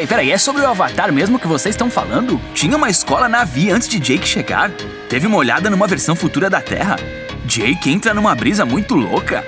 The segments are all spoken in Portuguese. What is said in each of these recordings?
Peraí, é sobre o Avatar mesmo que vocês estão falando? Tinha uma escola Na'vi antes de Jake chegar? Teve uma olhada numa versão futura da Terra? Jake entra numa brisa muito louca?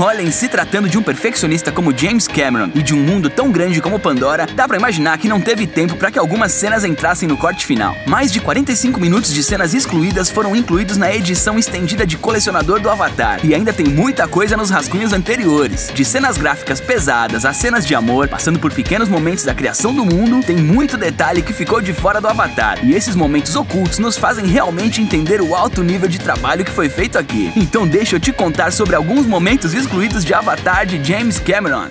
Olhem, se tratando de um perfeccionista como James Cameron e de um mundo tão grande como Pandora, dá pra imaginar que não teve tempo pra que algumas cenas entrassem no corte final. Mais de 45 minutos de cenas excluídas foram incluídos na edição estendida de colecionador do Avatar, e ainda tem muita coisa nos rascunhos anteriores. De cenas gráficas pesadas a cenas de amor, passando por pequenos momentos da criação do mundo, tem muito detalhe que ficou de fora do Avatar, e esses momentos ocultos nos fazem realmente entender o alto nível de trabalho que foi feito aqui. Então deixa eu te contar sobre alguns momentos excluídos de Avatar de James Cameron.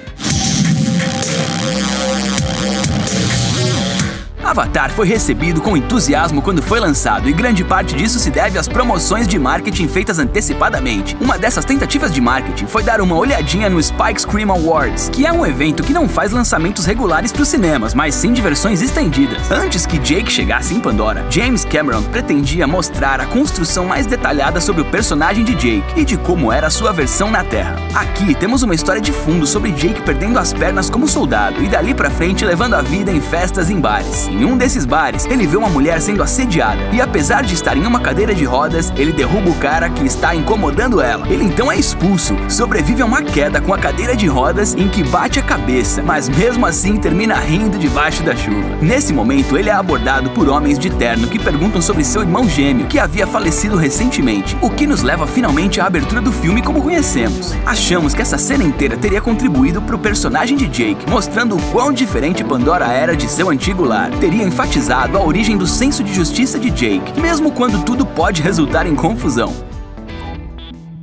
Avatar foi recebido com entusiasmo quando foi lançado, e grande parte disso se deve às promoções de marketing feitas antecipadamente. Uma dessas tentativas de marketing foi dar uma olhadinha no Spike Scream Awards, que é um evento que não faz lançamentos regulares para os cinemas, mas sim de versões estendidas. Antes que Jake chegasse em Pandora, James Cameron pretendia mostrar a construção mais detalhada sobre o personagem de Jake e de como era a sua versão na Terra. Aqui temos uma história de fundo sobre Jake perdendo as pernas como soldado e dali pra frente levando a vida em festas e em bares. Em um desses bares, ele vê uma mulher sendo assediada e, apesar de estar em uma cadeira de rodas, ele derruba o cara que está incomodando ela. Ele então é expulso, sobrevive a uma queda com a cadeira de rodas em que bate a cabeça, mas mesmo assim termina rindo debaixo da chuva. Nesse momento, ele é abordado por homens de terno que perguntam sobre seu irmão gêmeo, que havia falecido recentemente, o que nos leva finalmente à abertura do filme como conhecemos. Achamos que essa cena inteira teria contribuído para o personagem de Jake, mostrando o quão diferente Pandora era de seu antigo lar. Teria enfatizado a origem do senso de justiça de Jake, mesmo quando tudo pode resultar em confusão.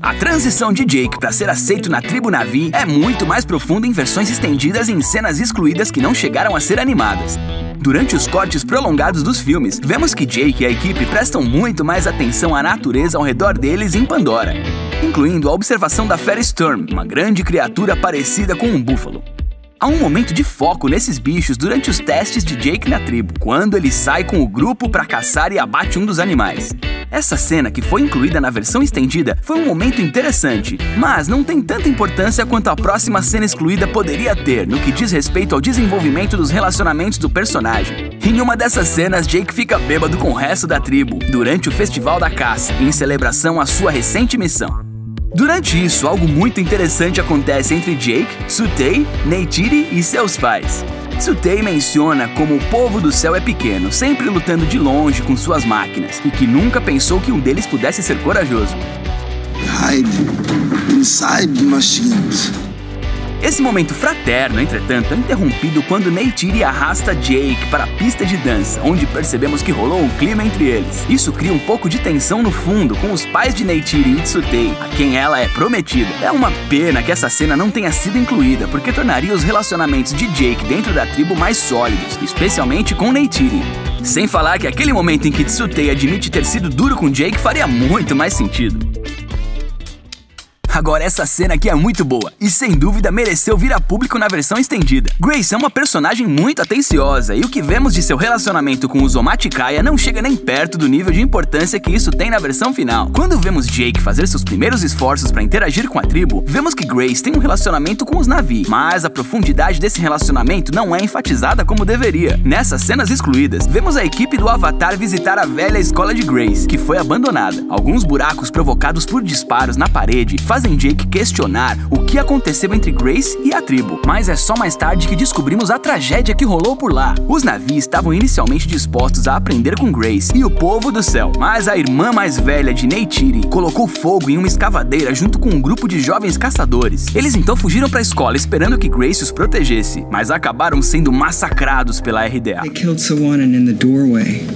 A transição de Jake para ser aceito na tribo Na'vi é muito mais profunda em versões estendidas e em cenas excluídas que não chegaram a ser animadas. Durante os cortes prolongados dos filmes, vemos que Jake e a equipe prestam muito mais atenção à natureza ao redor deles em Pandora, incluindo a observação da fera Sturm, uma grande criatura parecida com um búfalo. Há um momento de foco nesses bichos durante os testes de Jake na tribo, quando ele sai com o grupo para caçar e abate um dos animais. Essa cena, que foi incluída na versão estendida, foi um momento interessante, mas não tem tanta importância quanto a próxima cena excluída poderia ter no que diz respeito ao desenvolvimento dos relacionamentos do personagem. Em uma dessas cenas, Jake fica bêbado com o resto da tribo, durante o Festival da Caça, em celebração à sua recente missão. Durante isso, algo muito interessante acontece entre Jake, Tsutey, Neytiri e seus pais. Tsutey menciona como o povo do céu é pequeno, sempre lutando de longe com suas máquinas, e que nunca pensou que um deles pudesse ser corajoso. Hide inside machines. Esse momento fraterno, entretanto, é interrompido quando Neytiri arrasta Jake para a pista de dança, onde percebemos que rolou um clima entre eles. Isso cria um pouco de tensão no fundo com os pais de Neytiri e Tsutey, a quem ela é prometida. É uma pena que essa cena não tenha sido incluída, porque tornaria os relacionamentos de Jake dentro da tribo mais sólidos, especialmente com Neytiri. Sem falar que aquele momento em que Tsutey admite ter sido duro com Jake faria muito mais sentido. Agora, essa cena aqui é muito boa e sem dúvida mereceu vir a público na versão estendida. Grace é uma personagem muito atenciosa e o que vemos de seu relacionamento com o Zomaticaya não chega nem perto do nível de importância que isso tem na versão final. Quando vemos Jake fazer seus primeiros esforços para interagir com a tribo, vemos que Grace tem um relacionamento com os Na'vi, mas a profundidade desse relacionamento não é enfatizada como deveria. Nessas cenas excluídas, vemos a equipe do Avatar visitar a velha escola de Grace, que foi abandonada. Alguns buracos provocados por disparos na parede fazem Jake questionar o que aconteceu entre Grace e a tribo, mas é só mais tarde que descobrimos a tragédia que rolou por lá. Os Na'vi estavam inicialmente dispostos a aprender com Grace e o povo do céu, mas a irmã mais velha de Neytiri colocou fogo em uma escavadeira junto com um grupo de jovens caçadores. Eles então fugiram para a escola esperando que Grace os protegesse, mas acabaram sendo massacrados pela RDA. They killed Sawanan in the doorway,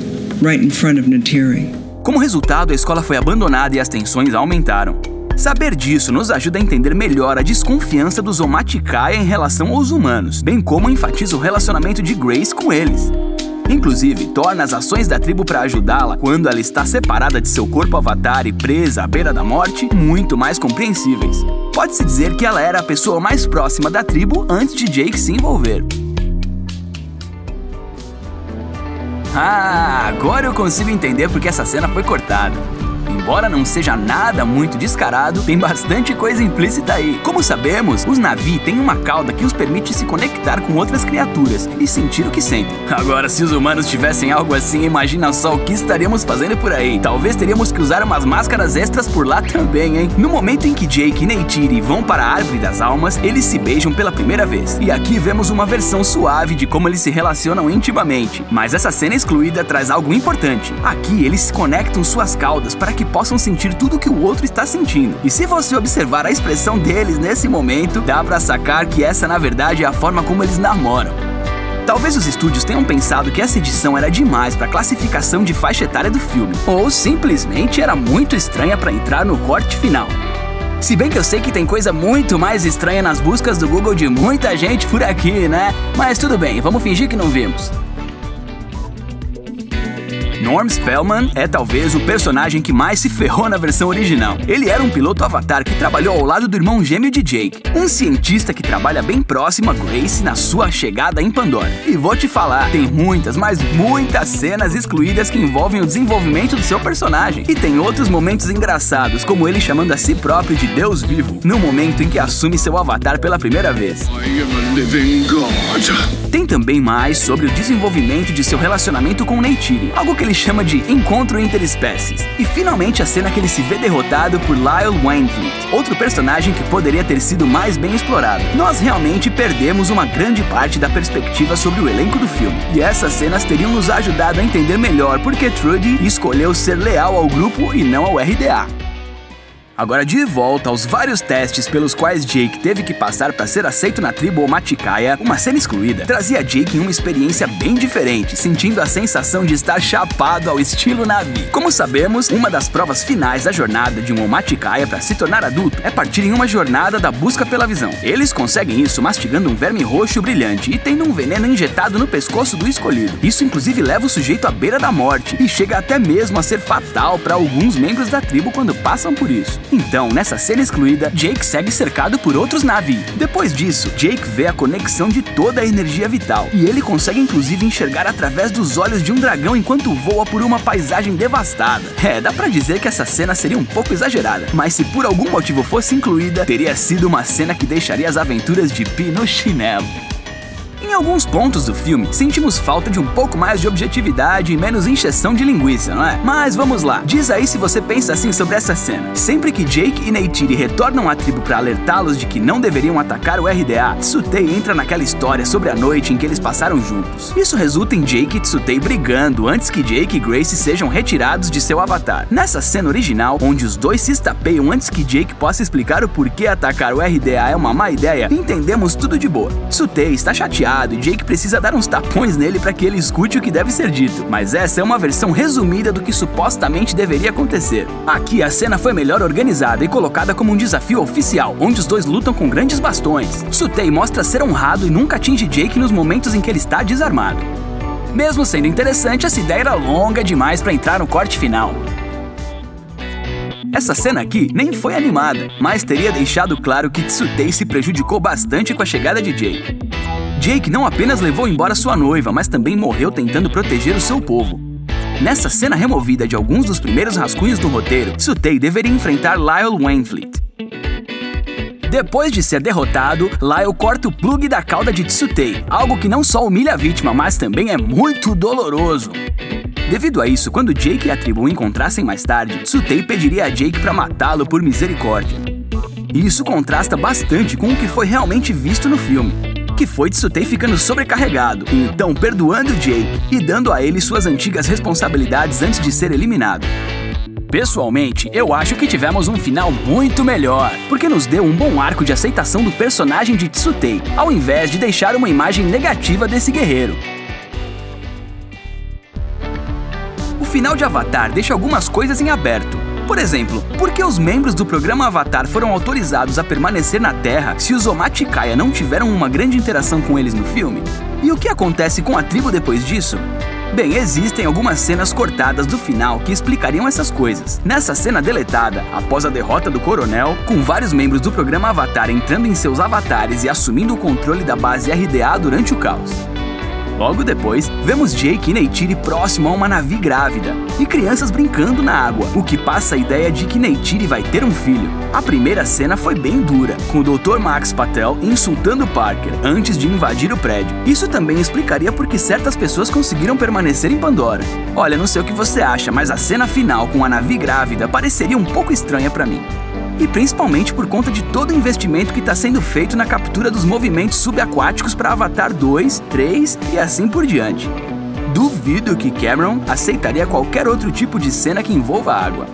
right in front of Neytiri. Como resultado, a escola foi abandonada e as tensões aumentaram. Saber disso nos ajuda a entender melhor a desconfiança dos Zomaticaya em relação aos humanos, bem como enfatiza o relacionamento de Grace com eles. Inclusive, torna as ações da tribo para ajudá-la, quando ela está separada de seu corpo avatar e presa à beira da morte, muito mais compreensíveis. Pode-se dizer que ela era a pessoa mais próxima da tribo antes de Jake se envolver. Ah, agora eu consigo entender porque essa cena foi cortada. embora não seja nada muito descarado, tem bastante coisa implícita aí. Como sabemos, os Na'vi têm uma cauda que os permite se conectar com outras criaturas e sentir o que sentem. Agora, se os humanos tivessem algo assim, imagina só o que estaríamos fazendo por aí. Talvez teríamos que usar umas máscaras extras por lá também, hein? No momento em que Jake e Neytiri vão para a Árvore das Almas, eles se beijam pela primeira vez. E aqui vemos uma versão suave de como eles se relacionam intimamente. Mas essa cena excluída traz algo importante. Aqui eles se conectam suas caudas para que possam sentir tudo que o outro está sentindo. E se você observar a expressão deles nesse momento, dá pra sacar que essa na verdade é a forma como eles namoram. Talvez os estúdios tenham pensado que essa edição era demais para a classificação de faixa etária do filme, ou simplesmente era muito estranha para entrar no corte final. Se bem que eu sei que tem coisa muito mais estranha nas buscas do Google de muita gente por aqui, né? Mas tudo bem, vamos fingir que não vimos. Norm Spellman é talvez o personagem que mais se ferrou na versão original. Ele era um piloto Avatar que trabalhou ao lado do irmão gêmeo de Jake, um cientista que trabalha bem próximo a Grace na sua chegada em Pandora. E vou te falar, tem muitas, mas muitas cenas excluídas que envolvem o desenvolvimento do seu personagem. E tem outros momentos engraçados, como ele chamando a si próprio de Deus vivo, no momento em que assume seu avatar pela primeira vez. I am a living God. Tem também mais sobre o desenvolvimento de seu relacionamento com Neytiri, algo que ele chama de encontro interespécies. E finalmente a cena que ele se vê derrotado por Lyle Wainfleet, outro personagem que poderia ter sido mais bem explorado. Nós realmente perdemos uma grande parte da perspectiva sobre o elenco do filme, e essas cenas teriam nos ajudado a entender melhor porque Trudy escolheu ser leal ao grupo e não ao RDA. Agora, de volta aos vários testes pelos quais Jake teve que passar para ser aceito na tribo Omaticaya, uma cena excluída trazia Jake em uma experiência bem diferente, sentindo a sensação de estar chapado ao estilo Na'vi. Como sabemos, uma das provas finais da jornada de um Omaticaya para se tornar adulto é partir em uma jornada da busca pela visão. Eles conseguem isso mastigando um verme roxo brilhante e tendo um veneno injetado no pescoço do escolhido. Isso inclusive leva o sujeito à beira da morte e chega até mesmo a ser fatal para alguns membros da tribo quando passam por isso. Então, nessa cena excluída, Jake segue cercado por outros Na'vi. Depois disso, Jake vê a conexão de toda a energia vital, e ele consegue inclusive enxergar através dos olhos de um dragão enquanto voa por uma paisagem devastada. Dá pra dizer que essa cena seria um pouco exagerada, mas se por algum motivo fosse incluída, teria sido uma cena que deixaria as aventuras de Pi no chinelo. Em alguns pontos do filme, sentimos falta de um pouco mais de objetividade e menos encheção de linguiça, não é? Mas vamos lá, diz aí se você pensa assim sobre essa cena. Sempre que Jake e Neytiri retornam à tribo para alertá-los de que não deveriam atacar o RDA, Tsutei entra naquela história sobre a noite em que eles passaram juntos. Isso resulta em Jake e Tsutei brigando antes que Jake e Grace sejam retirados de seu avatar. Nessa cena original, onde os dois se estapeiam antes que Jake possa explicar o porquê atacar o RDA é uma má ideia, entendemos tudo de boa. Tsutei está chateado e Jake precisa dar uns tapões nele para que ele escute o que deve ser dito, mas essa é uma versão resumida do que supostamente deveria acontecer. Aqui a cena foi melhor organizada e colocada como um desafio oficial, onde os dois lutam com grandes bastões. Tsutei mostra ser honrado e nunca atinge Jake nos momentos em que ele está desarmado. Mesmo sendo interessante, essa ideia era longa demais para entrar no corte final. Essa cena aqui nem foi animada, mas teria deixado claro que Tsutei se prejudicou bastante com a chegada de Jake. Jake não apenas levou embora sua noiva, mas também morreu tentando proteger o seu povo. Nessa cena removida de alguns dos primeiros rascunhos do roteiro, Tsutei deveria enfrentar Lyle Wainfleet. Depois de ser derrotado, Lyle corta o plug da cauda de Tsutei, algo que não só humilha a vítima, mas também é muito doloroso. Devido a isso, quando Jake e a tribo o encontrassem mais tarde, Tsutei pediria a Jake para matá-lo por misericórdia. E isso contrasta bastante com o que foi realmente visto no filme, que foi Tsutei ficando sobrecarregado, e então perdoando Jake e dando a ele suas antigas responsabilidades antes de ser eliminado. Pessoalmente, eu acho que tivemos um final muito melhor, porque nos deu um bom arco de aceitação do personagem de Tsutei, ao invés de deixar uma imagem negativa desse guerreiro. O final de Avatar deixa algumas coisas em aberto. Por exemplo, por que os membros do programa Avatar foram autorizados a permanecer na Terra se os Omaticaya não tiveram uma grande interação com eles no filme? E o que acontece com a tribo depois disso? Bem, existem algumas cenas cortadas do final que explicariam essas coisas. Nessa cena deletada, após a derrota do coronel, com vários membros do programa Avatar entrando em seus avatares e assumindo o controle da base RDA durante o caos. Logo depois, vemos Jake e Neytiri próximo a uma navio grávida e crianças brincando na água, o que passa a ideia de que Neytiri vai ter um filho. A primeira cena foi bem dura, com o Dr. Max Patel insultando Parker antes de invadir o prédio. Isso também explicaria por que certas pessoas conseguiram permanecer em Pandora. Olha, não sei o que você acha, mas a cena final com a navio grávida pareceria um pouco estranha pra mim. E principalmente por conta de todo o investimento que está sendo feito na captura dos movimentos subaquáticos para Avatar 2, 3 e assim por diante. Duvido que Cameron aceitaria qualquer outro tipo de cena que envolva água.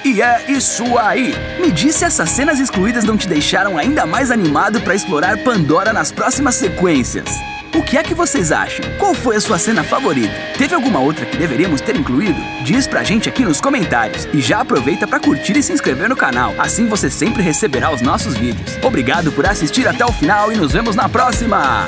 E é isso aí! Me diz se essas cenas excluídas não te deixaram ainda mais animado para explorar Pandora nas próximas sequências. O que é que vocês acham? Qual foi a sua cena favorita? Teve alguma outra que deveríamos ter incluído? Diz pra gente aqui nos comentários. E já aproveita pra curtir e se inscrever no canal, assim você sempre receberá os nossos vídeos. Obrigado por assistir até o final e nos vemos na próxima!